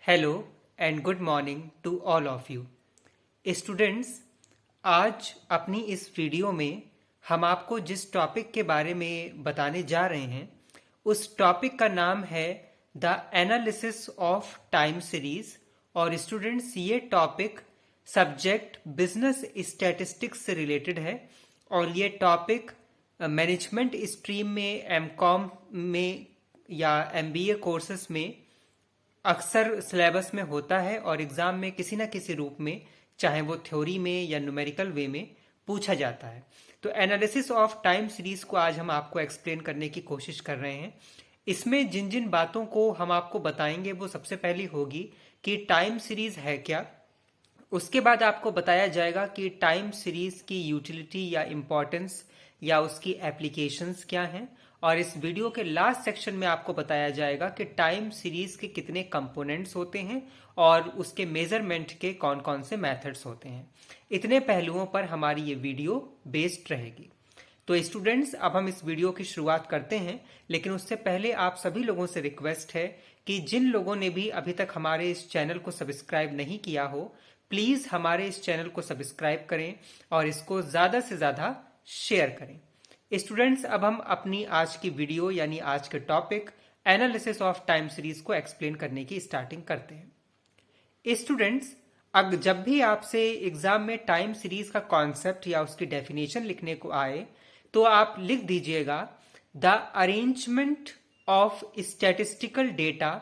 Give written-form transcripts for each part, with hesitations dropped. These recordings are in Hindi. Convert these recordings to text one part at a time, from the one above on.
Hello and good morning to all of you students. आज अपनी इस वीडियो में हम आपको जिस टॉपिक के बारे में बताने जा रहे हैं उस टॉपिक का नाम है the analysis of time series. और स्टूडेंट्स, ये टॉपिक सब्जेक्ट बिजनेस स्टैटिस्टिक्स से रिलेटेड है और ये टॉपिक मैनेजमेंट स्ट्रीम में एमकॉम में या एमबीए कोर्सेस में अक्सर सिलेबस में होता है और एग्जाम में किसी न किसी रूप में, चाहे वो थ्योरी में या न्यूमेरिकल वे में, पूछा जाता है। तो एनालिसिस ऑफ टाइम सीरीज को आज हम आपको एक्सप्लेन करने की कोशिश कर रहे हैं। इसमें जिन जिन बातों को हम आपको बताएंगे वो सबसे पहली होगी कि टाइम सीरीज है क्या। उसके बाद आपको बताया जाएगा कि टाइम सीरीज की यूटिलिटी या इम्पोर्टेंस या उसकी एप्लीकेशंस क्या हैं। और इस वीडियो के लास्ट सेक्शन में आपको बताया जाएगा कि टाइम सीरीज के कितने कंपोनेंट्स होते हैं और उसके मेजरमेंट के कौन कौन से मेथड्स होते हैं। इतने पहलुओं पर हमारी ये वीडियो बेस्ड रहेगी। तो स्टूडेंट्स, अब हम इस वीडियो की शुरुआत करते हैं, लेकिन उससे पहले आप सभी लोगों से रिक्वेस्ट है कि जिन लोगों ने भी अभी तक हमारे इस चैनल को सब्सक्राइब नहीं किया हो, प्लीज हमारे इस चैनल को सब्सक्राइब करें और इसको ज्यादा से ज्यादा शेयर करें। स्टूडेंट्स, अब हम अपनी आज की वीडियो यानी आज के topic analysis of time series को एक्सप्लेन करने की स्टार्टिंग करते हैं। स्टूडेंट्स, जब भी आपसे एग्जाम में टाइम सीरीज का कॉन्सेप्ट या उसकी डेफिनेशन लिखने को आए तो आप लिख दीजिएगा the arrangement of statistical data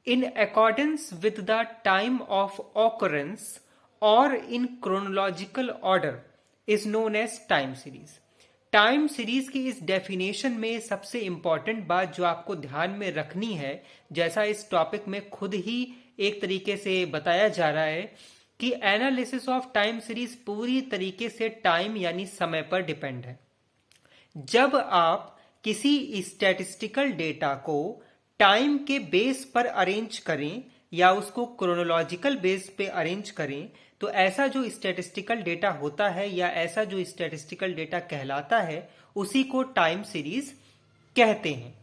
in accordance with the time of occurrence और in chronological order is known as time series. Time series की इस डेफिनेशन में सबसे इंपॉर्टेंट बात जो आपको ध्यान में रखनी है, जैसा इस टॉपिक में खुद ही एक तरीके से बताया जा रहा है कि एनालिसिस ऑफ टाइम सीरीज पूरी तरीके से टाइम यानी समय पर डिपेंड है। जब आप किसी स्टैटिस्टिकल डेटा को टाइम के बेस पर अरेंज करें या उसको क्रोनोलॉजिकल बेस पे अरेंज करें तो ऐसा जो स्टैटिस्टिकल डेटा होता है या ऐसा जो स्टैटिस्टिकल डेटा कहलाता है उसी को टाइम सीरीज कहते हैं।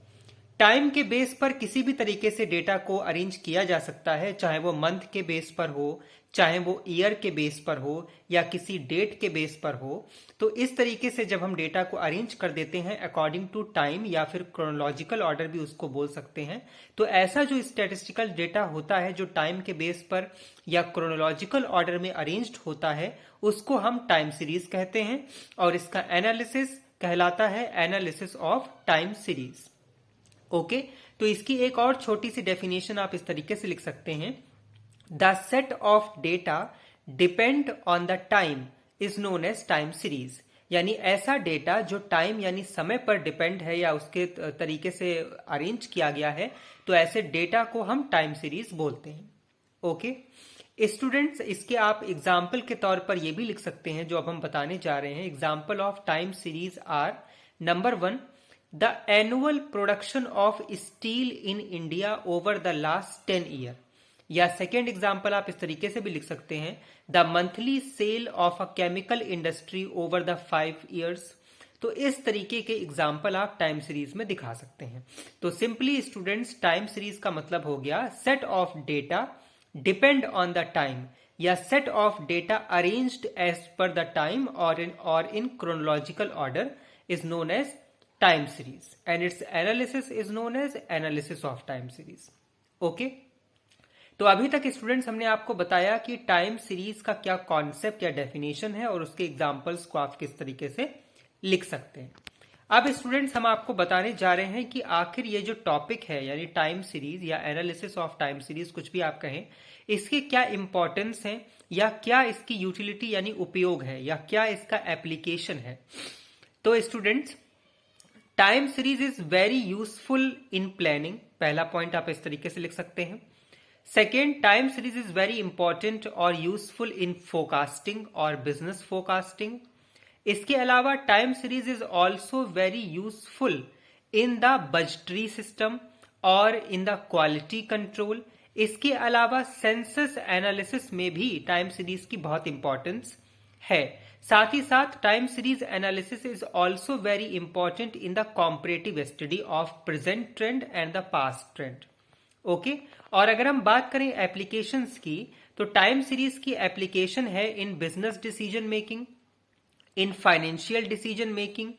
टाइम के बेस पर किसी भी तरीके से डेटा को अरेंज किया जा सकता है, चाहे वो मंथ के बेस पर हो, चाहे वो ईयर के बेस पर हो या किसी डेट के बेस पर हो। तो इस तरीके से जब हम डेटा को अरेंज कर देते हैं अकॉर्डिंग टू टाइम या फिर क्रोनोलॉजिकल ऑर्डर भी उसको बोल सकते हैं, तो ऐसा जो स्टैटिस्टिकल डेटा होता है जो टाइम के बेस पर या क्रोनोलॉजिकल ऑर्डर में अरेंज्ड होता है उसको हम टाइम सीरीज कहते हैं और इसका एनालिसिस कहलाता है analysis of time series. Okay, तो इसकी एक और छोटी सी डेफिनेशन आप इस तरीके से लिख सकते हैं the set of data depend on the time is known as time series. यानी ऐसा डेटा जो टाइम यानी समय पर डिपेंड है या उसके तरीके से अरेंज किया गया है, तो ऐसे डेटा को हम टाइम सीरीज बोलते हैं। ओके स्टूडेंट्स, इसके आप एग्जाम्पल के तौर पर यह भी लिख सकते हैं जो अब हम बताने जा रहे हैं। Example of time series are number 1, the annual production of steel in India over the last 10 year. या सेकेंड एग्जाम्पल आप इस तरीके से भी लिख सकते हैं the monthly sale of a chemical industry over the 5 years. तो इस तरीके के एग्जाम्पल आप टाइम सीरीज में दिखा सकते हैं। तो सिंपली स्टूडेंट्स, टाइम सीरीज का मतलब हो गया set of data depend on the time या set of data arranged as per the time और in chronological order is known as time series and its analysis is known as analysis of time series. Okay, तो अभी तक स्टूडेंट्स हमने आपको बताया कि टाइम सीरीज का क्या कॉन्सेप्ट या डेफिनेशन है और उसके एग्जांपल्स को आप किस तरीके से लिख सकते हैं। अब स्टूडेंट्स, हम आपको बताने जा रहे हैं कि आखिर ये जो टॉपिक है यानी टाइम सीरीज या एनालिसिस ऑफ टाइम सीरीज, कुछ भी आप कहें, इसके क्या इंपॉर्टेंस है या क्या इसकी यूटिलिटी यानी उपयोग है या क्या इसका एप्लीकेशन है। तो students, time series is very useful in planning, पहला पॉइंट आप इस तरीके से लिख सकते हैं। Second, time series is very important और यूजफुल इन फोरकास्टिंग और बिजनेस फोरकास्टिंग। इसके अलावा time series is also very useful in the budgetary system और इन द क्वालिटी कंट्रोल। इसके अलावा सेंसस एनालिसिस में भी टाइम सीरीज की बहुत इंपॉर्टेंस है। साथ ही साथ time series analysis is also very important in the comparative study of present trend and the past trend. Okay. और अगर हम बात करें एप्लीकेशंस की, तो टाइम सीरीज की एप्लीकेशन है in business decision making, in financial decision making,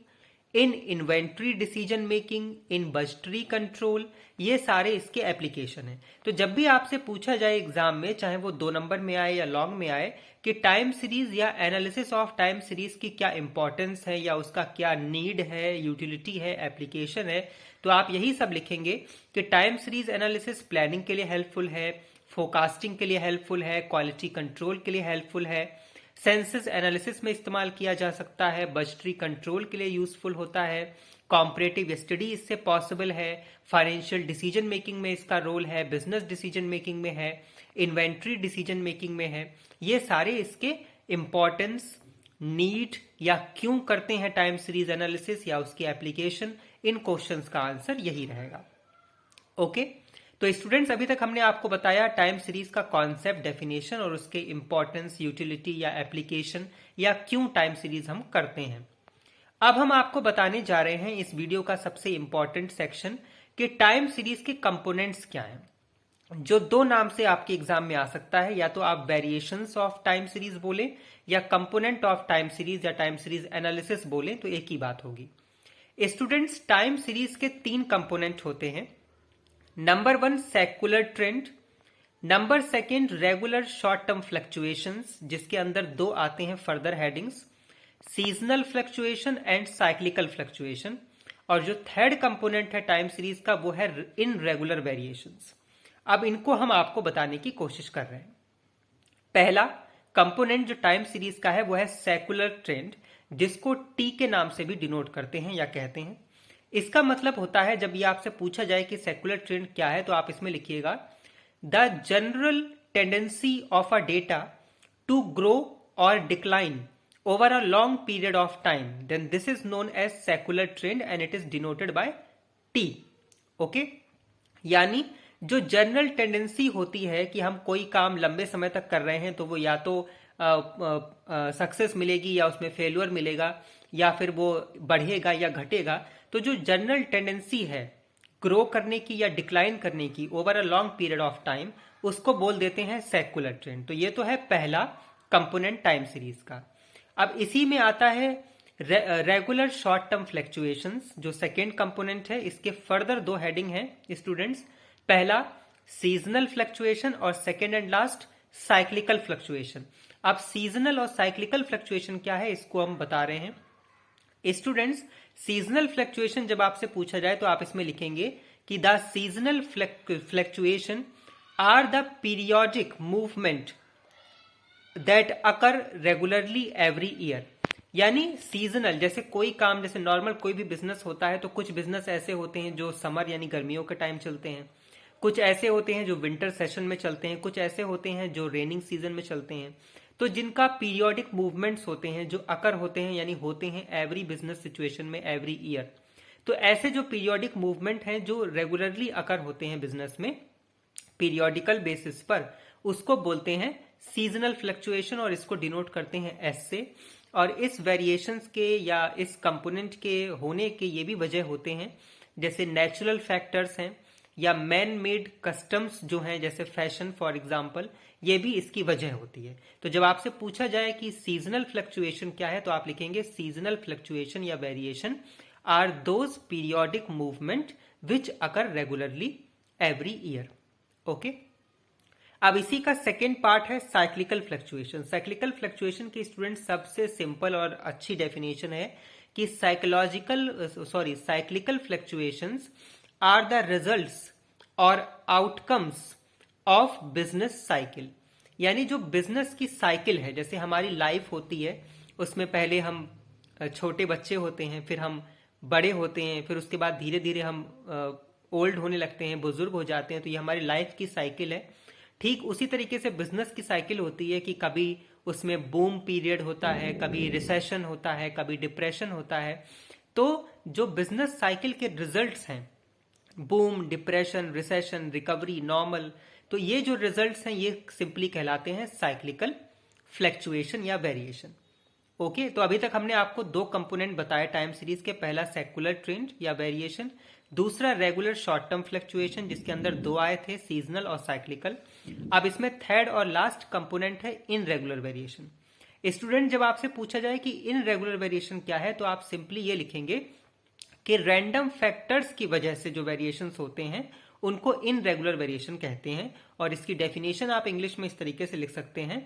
in inventory decision making, in budgetary control, ये सारे इसके एप्लीकेशन हैं। तो जब भी आपसे पूछा जाए एग्जाम में, चाहे वो 2 नंबर में आए या लॉन्ग में आए, कि टाइम सीरीज या एनालिसिस ऑफ टाइम सीरीज की क्या इंपॉर्टेंस है या उसका क्या नीड है, यूटिलिटी है, एप्लीकेशन है, तो आप यही सब लिखेंगे कि टाइम सीरीज एनालिसिस प्लानिंग के लिए हेल्पफुल है, फोरकास्टिंग के लिए हेल्पफुल है, क्वालिटी कंट्रोल के लिए हेल्पफुल है, सेंसस एनालिसिस में इस्तेमाल किया जा सकता है, बजटरी कंट्रोल के लिए यूजफुल होता है, कॉम्परेटिव स्टडी इससे पॉसिबल है, फाइनेंशियल डिसीजन मेकिंग में इसका रोल है, बिजनेस डिसीजन मेकिंग में है, इन्वेंट्री डिसीजन मेकिंग में है। ये सारे इसके इंपॉर्टेंस, नीड या क्यों करते हैं टाइम सीरीज एनालिसिस या उसकी एप्लीकेशन, इन क्वेश्चंस का आंसर यही रहेगा। ओके। तो स्टूडेंट्स, अभी तक हमने आपको बताया टाइम सीरीज का कॉन्सेप्ट, डेफिनेशन और उसके इंपॉर्टेंस, यूटिलिटी या एप्लीकेशन या क्यों टाइम सीरीज हम करते हैं। अब हम आपको बताने जा रहे हैं इस वीडियो का सबसे इंपॉर्टेंट सेक्शन कि टाइम सीरीज के कंपोनेंट्स क्या हैं, जो 2 नाम से आपके एग्जाम में आ सकता है। या तो आप वेरिएशंस ऑफ टाइम सीरीज बोले या कंपोनेंट ऑफ टाइम सीरीज या टाइम सीरीज एनालिसिस बोले, तो एक ही बात होगी। स्टूडेंट्स, टाइम सीरीज के 3 कंपोनेंट होते हैं। Number 1 secular trend, number 2 regular short term fluctuations, जिसके अंदर 2 आते हैं further headings, seasonal fluctuation and cyclical fluctuation, और जो 3rd कंपोनेंट है टाइम सीरीज का वो है इन रेगुलर वेरिएशंस। अब इनको हम आपको बताने की कोशिश कर रहे हैं। पहला कंपोनेंट जो टाइम सीरीज का है वो है सेक्युलर ट्रेंड, जिसको टी के नाम से भी डिनोट करते हैं या कहते हैं। इसका मतलब होता है, जब ये आपसे पूछा जाए कि सेक्युलर ट्रेंड क्या है, तो आप इसमें लिखिएगा the general tendency of a data to grow और decline over a long period of time, then this is known as secular trend and it is denoted by T. Okay. यानी जो जनरल टेंडेंसी होती है कि हम कोई काम लंबे समय तक कर रहे हैं तो वो या तो सक्सेस मिलेगी या उसमें फेल्यूर मिलेगा या फिर वो बढ़ेगा या घटेगा, तो जो जनरल टेंडेंसी है ग्रो करने की या डिक्लाइन करने की over a long period of time, उसको बोल देते हैं सेक्युलर ट्रेंड। तो ये तो है पहला कंपोनेंट टाइम सीरीज का। अब इसी में आता है रेगुलर शॉर्ट टर्म फ्लक्चुएशंस, जो 2nd कंपोनेंट है। इसके फर्दर 2 हेडिंग हैं स्टूडेंट्स। पहला सीजनल फ्लक्चुएशन और 2nd and last cyclical fluctuation. अब सीजनल और साइक्लिकल फ्लक्चुएशन क्या है, इसको हम बता रहे हैं। स्टूडेंट्स, सीजनल फ्लक्चुएशन जब आपसे पूछा जाए तो आप इसमें लिखेंगे कि the seasonal fluctuation are the periodic movement that occur regularly every year. यानी सीजनल, जैसे कोई काम, जैसे नॉर्मल कोई भी बिजनेस होता है, तो कुछ बिजनेस ऐसे होते हैं जो समर यानी गर्मियों के टाइम चलते हैं, कुछ ऐसे होते हैं जो विंटर सेशन में चलते हैं, कुछ ऐसे होते हैं जो रेनिंग सीजन में चलते हैं। तो जिनका पीरियोडिक मूवमेंट्स होते हैं, जो अकर होते हैं यानी होते हैं एवरी बिजनेस सिचुएशन में एवरी ईयर, तो ऐसे जो पीरियोडिक मूवमेंट हैं जो रेगुलरली अकर होते हैं बिजनेस में पीरियोडिकल बेसिस पर, उसको बोलते हैं सीजनल फ्लक्चुएशन और इसको डिनोट करते हैं एस से। और इस वेरिएशंस के या इस कंपोनेंट के होने के ये भी वजह होते हैं, जैसे नेचुरल फैक्टर्स हैं या मैन मेड कस्टम्स जो हैं, जैसे फैशन फॉर एग्जांपल, ये भी इसकी वजह होती है। तो जब आपसे पूछा जाए कि सीजनल फ्लक्चुएशन क्या है, तो आप लिखेंगे सीजनल फ्लक्चुएशन या variation are those periodic movement which occur regularly every year. Okay. अब इसी का 2nd पार्ट है साइक्लिकल फ्लक्चुएशन। साइक्लिकल फ्लक्चुएशन की स्टूडेंट सबसे सिंपल और अच्छी डेफिनेशन है कि cyclical fluctuations are the results और आउटकम्स ऑफ बिजनेस साइकिल। यानी जो बिजनेस की साइकिल है, जैसे हमारी लाइफ होती है, उसमें पहले हम छोटे बच्चे होते हैं, फिर हम बड़े होते हैं, फिर उसके बाद धीरे धीरे हम ओल्ड होने लगते हैं, बुजुर्ग हो जाते हैं। तो ये हमारी लाइफ की साइकिल है। ठीक उसी तरीके से बिजनेस की साइकिल होती है कि कभी उसमें बूम पीरियड होता है, कभी रिसेशन होता है, कभी डिप्रेशन होता है। तो जो बिजनेस साइकिल के रिजल्ट्स हैं, boom, depression, recession, recovery, normal, तो ये जो रिजल्ट्स हैं ये सिंपली कहलाते हैं साइक्लिकल फ्लक्चुएशन या वेरिएशन। ओके। तो अभी तक हमने आपको 2 कंपोनेंट बताए टाइम सीरीज के। पहला सेक्युलर ट्रेंड या वेरिएशन, दूसरा रेगुलर शॉर्ट टर्म फ्लक्चुएशन, जिसके अंदर दो आए थे, सीजनल और साइक्लिकल। अब इसमें थर्ड और लास्ट कंपोनेंट है इनरेगुलर वेरिएशन। स्टूडेंट, जब आपसे पूछा जाए कि इनरेगुलर वेरिएशन क्या है, तो आप सिंपली ये लिखेंगे कि रैंडम फैक्टर्स की वजह से जो वेरिएशंस होते हैं उनको इनरेगुलर वेरिएशन कहते हैं। और इसकी डेफिनेशन आप इंग्लिश में इस तरीके से लिख सकते हैं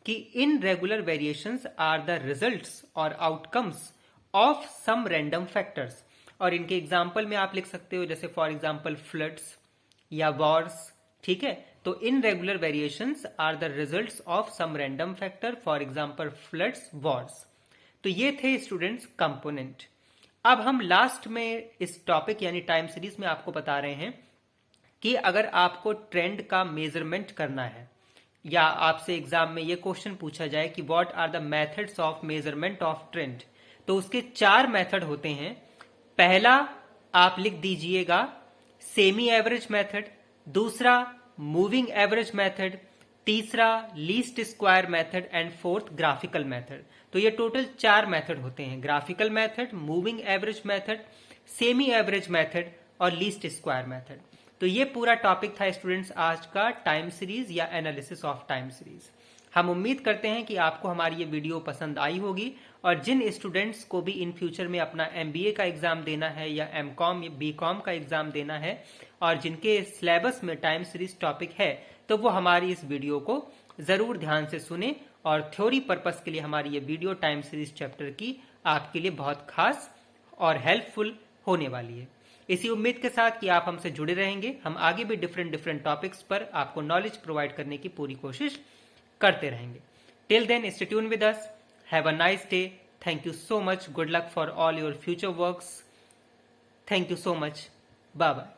कि irregular variations are the results और outcomes of some random factors. और इनके एग्जाम्पल में आप लिख सकते हो, जैसे फॉर एग्जाम्पल फ्लड्स या वॉर्स, ठीक है। तो irregular variations are the results of some random factor, for example floods, wars. तो ये थे स्टूडेंट्स कंपोनेंट। अब हम लास्ट में इस टॉपिक यानी टाइम सीरीज में आपको बता रहे हैं कि अगर आपको ट्रेंड का मेजरमेंट करना है या आपसे एग्जाम में ये क्वेश्चन पूछा जाए कि what are the methods of measurement of trend, तो उसके 4 मेथड होते हैं। पहला आप लिख दीजिएगा सेमी एवरेज मेथड, दूसरा मूविंग एवरेज मेथड, तीसरा least square method and fourth graphical method. तो ये टोटल 4 मेथड होते हैं, graphical method, moving average method, semi average method और लीस्ट स्क्वायर मेथड। तो ये पूरा टॉपिक था स्टूडेंट्स आज का टाइम सीरीज या एनालिसिस ऑफ टाइम सीरीज। हम उम्मीद करते हैं कि आपको हमारी ये वीडियो पसंद आई होगी, और जिन स्टूडेंट्स को भी इन फ्यूचर में अपना MBA का एग्जाम देना है या MCOM या BCOM का एग्जाम देना है और जिनके सिलेबस में टाइम सीरीज टॉपिक है, तो वो हमारी इस वीडियो को जरूर ध्यान से सुने। और थ्योरी पर्पस के लिए हमारी ये वीडियो टाइम सीरीज चैप्टर की आपके लिए बहुत खास और हेल्पफुल होने वाली है। इसी उम्मीद के साथ कि आप हमसे जुड़े रहेंगे, हम आगे भी डिफरेंट टॉपिक्स पर आपको नॉलेज प्रोवाइड करने की पूरी कोशिश करते रहेंगे। Till then stay tune with us, have a nice day, thank you so much, good luck for all your future works, thank you so much, bye bye.